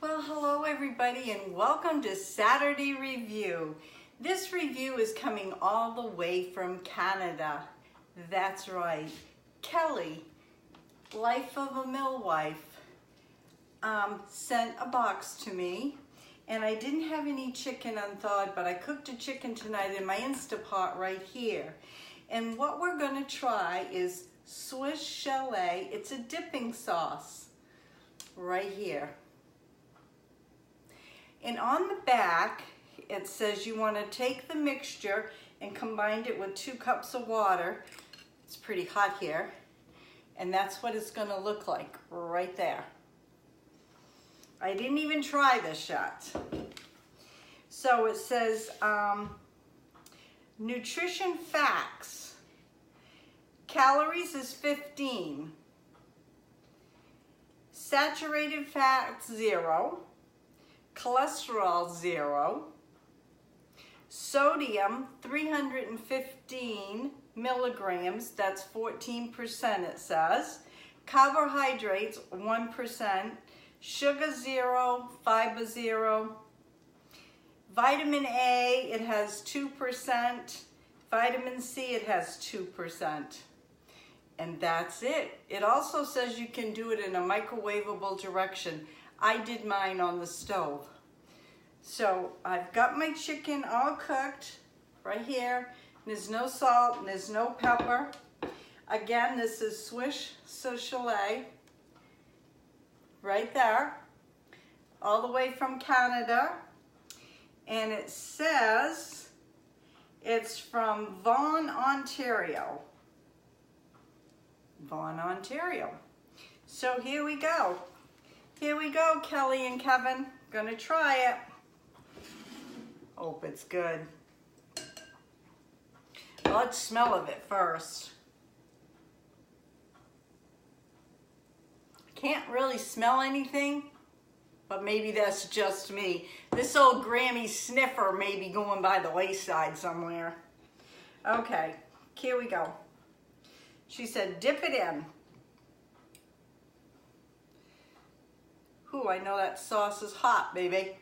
Well, hello everybody and welcome to Saturday Review. This review is coming all the way from Canada. That's right. Kelly, Life of a Millwife, sent a box to me, and I didn't have any chicken unthawed, but I cooked a chicken tonight in my Instapot right here. And what we're going to try is Swiss Chalet. It's a dipping sauce right here. And on the back, it says you want to take the mixture and combine it with 2 cups of water. It's pretty hot here. And that's what it's going to look like right there. I didn't even try this yet. So it says, nutrition facts. Calories is 15. Saturated fats, 0. Cholesterol, 0. Sodium, 315 milligrams, that's 14% it says. Carbohydrates, 1%. Sugar, 0. Fiber, 0. Vitamin A, it has 2%. Vitamin C, it has 2%. And that's it. It also says you can do it in a microwavable direction. I did mine on the stove. So I've got my chicken all cooked right here. There's no salt and there's no pepper. Again, this is Swiss Chalet right there, all the way from Canada. And it says it's from Vaughan, Ontario. Vaughan, Ontario. So here we go. Here we go, Kelly and Kevin. Gonna try it. Hope it's good. Let's smell of it first. Can't really smell anything, but maybe that's just me. This old Grammie sniffer may be going by the wayside somewhere. Okay, here we go. She said, dip it in. Ooh, I know that sauce is hot, baby.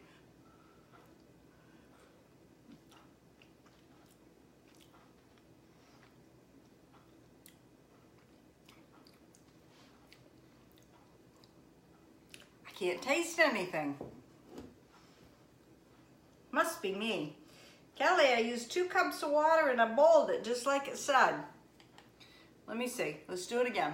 I can't taste anything. Must be me. Kelly, I used 2 cups of water and I boiled it just like it said. Let me see. Let's do it again.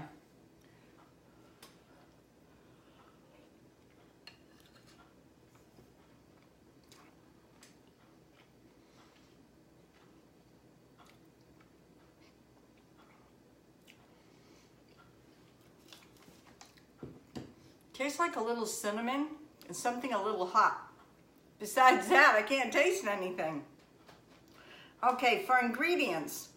Tastes like a little cinnamon and something a little hot. Besides that, I can't taste anything. Okay, for ingredients.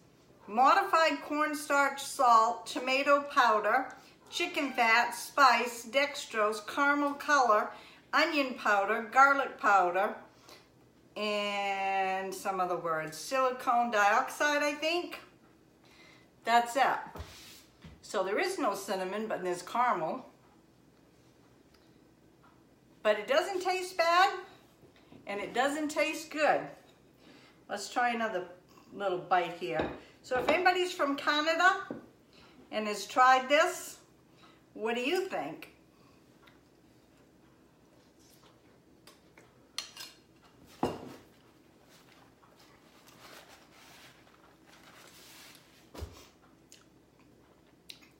Modified cornstarch, salt, tomato powder, chicken fat, spice, dextrose, caramel color, onion powder, garlic powder, and some other words. Silicone dioxide, I think. That's it. So there is no cinnamon, but there's caramel. But it doesn't taste bad, and it doesn't taste good. Let's try another little bite here. So if anybody's from Canada and has tried this, what do you think?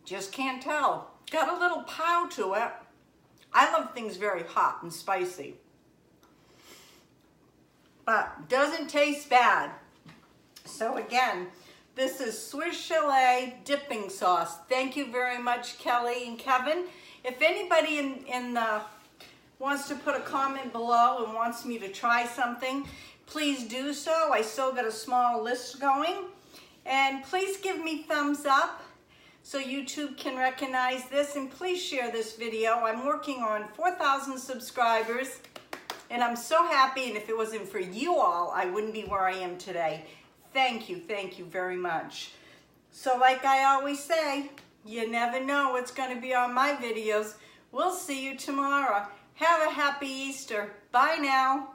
Just can't tell. Got a little pow to it. I love things very hot and spicy, but doesn't taste bad. So again, this is Swiss Chalet dipping sauce. Thank you very much, Kelly and Kevin. If anybody wants to put a comment below and wants me to try something, please do so. I still got a small list going. And please give me thumbs up so YouTube can recognize this, and please share this video. I'm working on 4,000 subscribers, and I'm so happy, and if it wasn't for you all, I wouldn't be where I am today. Thank you very much. So like I always say, you never know what's gonna be on my videos. We'll see you tomorrow. Have a happy Easter. Bye now.